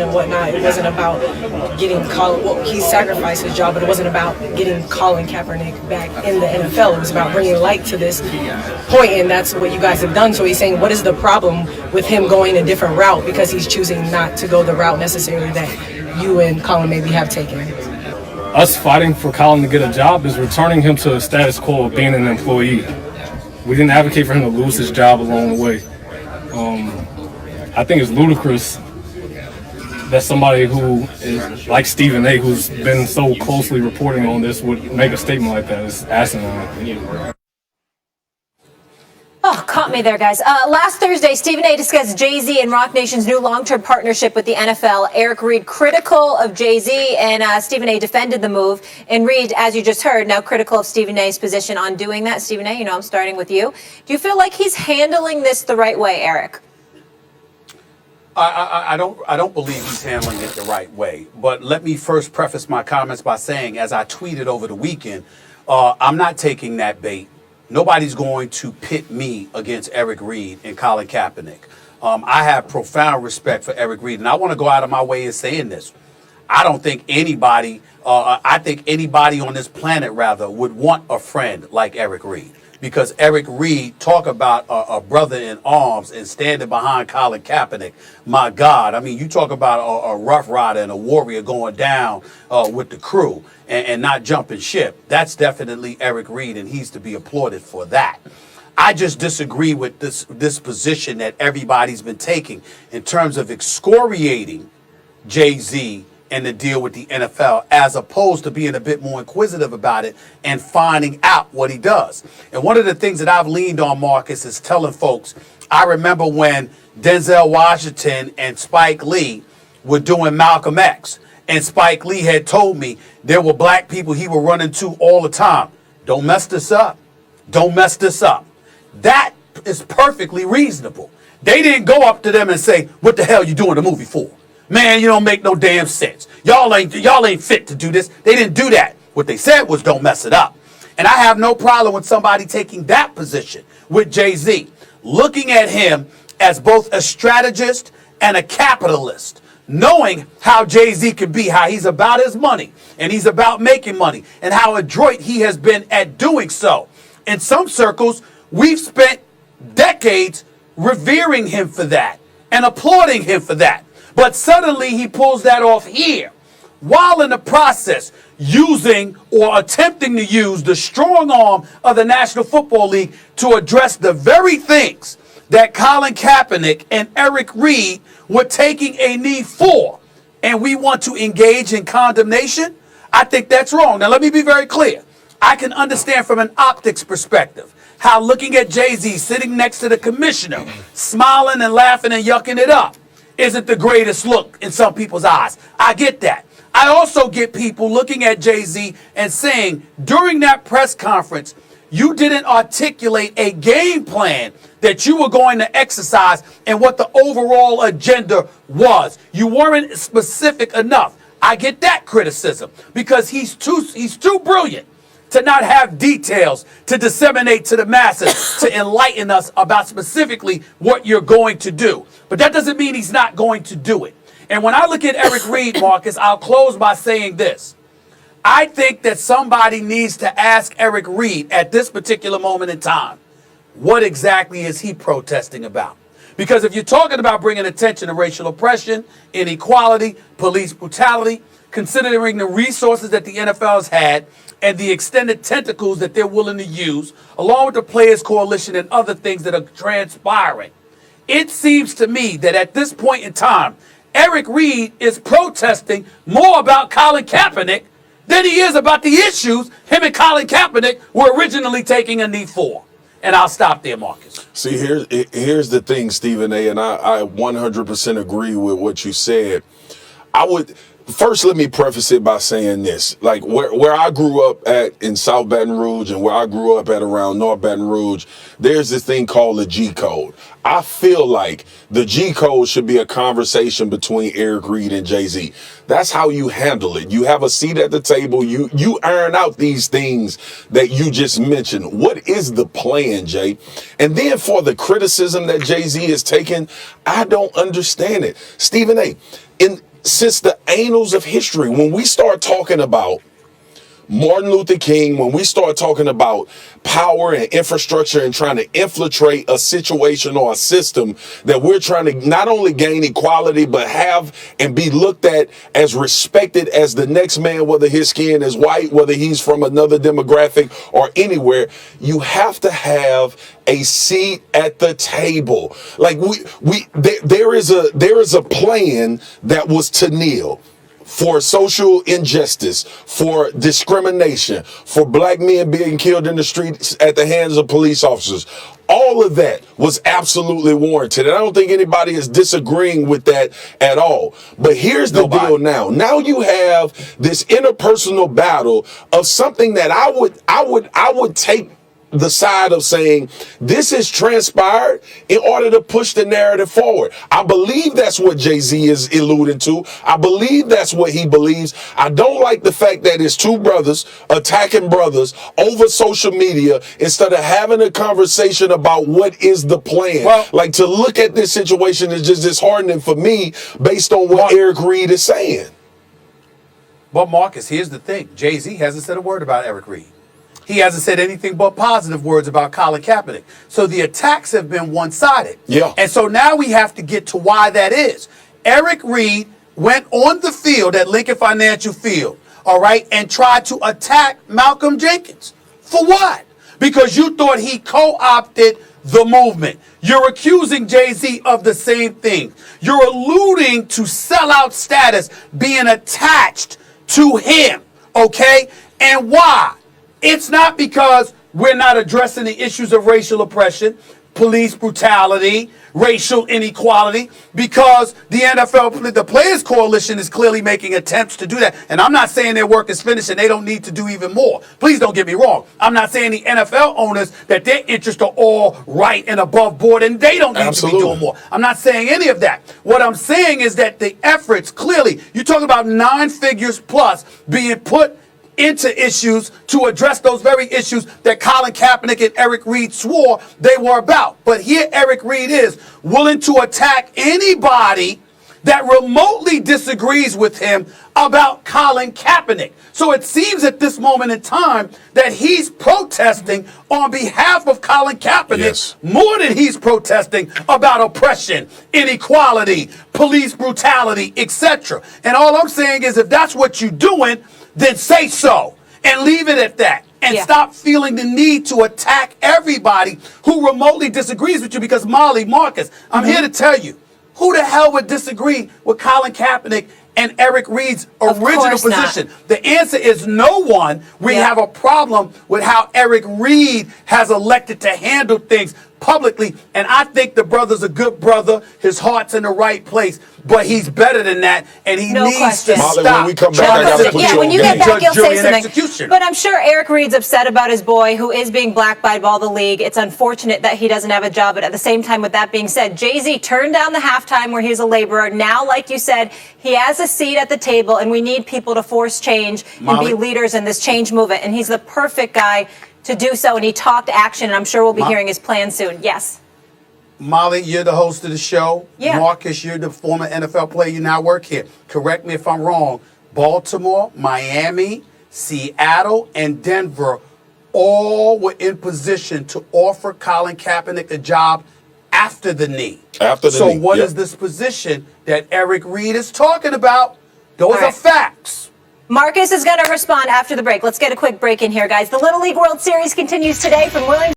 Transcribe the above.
and whatnot. It wasn't about getting Colin. Well, he sacrificed his job, but it wasn't about getting Colin Kaepernick back in the NFL. It was about bringing light to this point, and that's what you guys have done. So he's saying, what is the problem with him going a different route because he's choosing not to go the route necessarily that you and Colin maybe have taken? Us fighting for Colin to get a job is returning him to a status quo of being an employee. We didn't advocate for him to lose his job along the way. I think it's ludicrous that somebody who is like Stephen A., who's been so closely reporting on this, would make a statement like that. It's asinine. Oh, caught me there, guys. Last Thursday, Stephen A. discussed Jay-Z and Roc Nation's new long-term partnership with the NFL. Eric Reid critical of Jay-Z, and Stephen A. defended the move. And Reid, as you just heard, now critical of Stephen A.'s position on doing that. Stephen A., you know I'm starting with you. Do you feel like he's handling this the right way, Eric? I don't believe he's handling it the right way. But let me first preface my comments by saying, as I tweeted over the weekend, I'm not taking that bait. Nobody's going to pit me against Eric Reid and Colin Kaepernick. I have profound respect for Eric Reid, and I want to go out of my way in saying this. I don't think anybody, I think anybody on this planet, rather, would want a friend like Eric Reid. Because Eric Reid, talk about a brother in arms and standing behind Colin Kaepernick. My God, I mean, you talk about a rough rider and a warrior going down with the crew and not jumping ship. That's definitely Eric Reid, and he's to be applauded for that. I just disagree with this position that everybody's been taking in terms of excoriating Jay-Z and the deal with the NFL, as opposed to being a bit more inquisitive about it and finding out what he does. And one of the things that I've leaned on, Marcus, is telling folks, I remember when Denzel Washington and Spike Lee were doing Malcolm X, and Spike Lee had told me there were black people he would run into all the time. Don't mess this up. Don't mess this up. That is perfectly reasonable. They didn't go up to them and say, what the hell you doing the movie for? Man, you don't make no damn sense. Y'all ain't fit to do this. They didn't do that. What they said was don't mess it up. And I have no problem with somebody taking that position with Jay-Z, looking at him as both a strategist and a capitalist, knowing how Jay-Z can be, how he's about his money and he's about making money, and how adroit he has been at doing so. In some circles, we've spent decades revering him for that and applauding him for that. But suddenly he pulls that off here, while in the process using or attempting to use the strong arm of the National Football League to address the very things that Colin Kaepernick and Eric Reid were taking a knee for. And we want to engage in condemnation? I think that's wrong. Now, let me be very clear. I can understand from an optics perspective how looking at Jay-Z sitting next to the commissioner, smiling and laughing and yucking it up, isn't the greatest look in some people's eyes. I get that. I also get people looking at Jay-Z and saying, during that press conference, you didn't articulate a game plan that you were going to exercise and what the overall agenda was. You weren't specific enough. I get that criticism because he's too brilliant to not have details to disseminate to the masses, to enlighten us about specifically what you're going to do. But that doesn't mean he's not going to do it. And when I look at Eric Reid, Marcus, I'll close by saying this. I think that somebody needs to ask Eric Reid at this particular moment in time, what exactly is he protesting about? Because if you're talking about bringing attention to racial oppression, inequality, police brutality, considering the resources that the NFL has had and the extended tentacles that they're willing to use, along with the Players Coalition and other things that are transpiring, it seems to me that at this point in time, Eric Reid is protesting more about Colin Kaepernick than he is about the issues him and Colin Kaepernick were originally taking a knee for. And I'll stop there, Marcus. See, here's the thing, Stephen A., and I 100% agree with what you said. First, let me preface it by saying this. Like, where I grew up at in South Baton Rouge and where I grew up at around North Baton Rouge, there's this thing called the G Code. I feel like the G Code should be a conversation between Eric Reid and Jay-Z. That's how you handle it. You have a seat at the table. You iron out these things that you just mentioned. What is the plan, Jay? And then for the criticism that Jay-Z is taking, I don't understand it. Stephen A., since the annals of history, when we start talking about Martin Luther King, when we start talking about power and infrastructure and trying to infiltrate a situation or a system that we're trying to not only gain equality, but have and be looked at as respected as the next man, whether his skin is white, whether he's from another demographic or anywhere, you have to have a seat at the table. Like there is a plan that was to kneel for social injustice, for discrimination, for black men being killed in the streets at the hands of police officers. All of that was absolutely warranted. And I don't think anybody is disagreeing with that at all. But here's the deal now. Now you have this interpersonal battle of something that I would take the side of saying this has transpired in order to push the narrative forward. I believe that's what Jay-Z is alluding to. I believe that's what he believes. I don't like the fact that it's two brothers attacking brothers over social media instead of having a conversation about what is the plan. Well, like, to look at this situation is just disheartening for me based on what Eric Reid is saying. But Marcus, here's the thing. Jay-Z hasn't said a word about Eric Reid. He hasn't said anything but positive words about Colin Kaepernick. So the attacks have been one-sided. Yeah. And so now we have to get to why that is. Eric Reid went on the field at Lincoln Financial Field, all right, and tried to attack Malcolm Jenkins. For what? Because you thought he co-opted the movement. You're accusing Jay-Z of the same thing. You're alluding to sellout status being attached to him, okay? And why? It's not because we're not addressing the issues of racial oppression, police brutality, racial inequality, because the NFL, the Players Coalition is clearly making attempts to do that. And I'm not saying their work is finished and they don't need to do even more. Please don't get me wrong. I'm not saying the NFL owners that their interests are all right and above board and they don't need to be doing more. I'm not saying any of that. What I'm saying is that the efforts, clearly, you talk about 9 figures plus being put into issues to address those very issues that Colin Kaepernick and Eric Reid swore they were about. But here Eric Reid is willing to attack anybody that remotely disagrees with him about Colin Kaepernick. So it seems at this moment in time that he's protesting on behalf of Colin Kaepernick more than he's protesting about oppression, inequality, police brutality, etc. And all I'm saying is if that's what you're doing, then say so and leave it at that. And stop feeling the need to attack everybody who remotely disagrees with you. Because Molly, Marcus, I'm here to tell you, who the hell would disagree with Colin Kaepernick and Eric Reid's original position? The answer is no one. We have a problem with how Eric Reid has elected to handle things publicly, and I think the brother's a good brother. His heart's in the right place, but he's better than that, and he needs to Molly, stop. when we come back, I gotta put you when on you game. get back, you'll say something. Execution. But I'm sure Eric Reid's upset about his boy, who is being blackballed by the league. It's unfortunate that he doesn't have a job, but at the same time, with that being said, Jay-Z turned down the halftime where he's a laborer. Now, like you said, he has a seat at the table, and we need people to force change and be leaders in this change movement, and he's the perfect guy to do so, and he talked action, and I'm sure we'll be hearing his plan soon. Yes. Molly, you're the host of the show. Yeah. Marcus, you're the former NFL player. You now work here. Correct me if I'm wrong. Baltimore, Miami, Seattle, and Denver all were in position to offer Colin Kaepernick a job after the knee. After the knee. So what is this position that Eric Reid is talking about? Those are facts. Marcus is going to respond after the break. Let's get a quick break in here, guys. The Little League World Series continues today from Williams.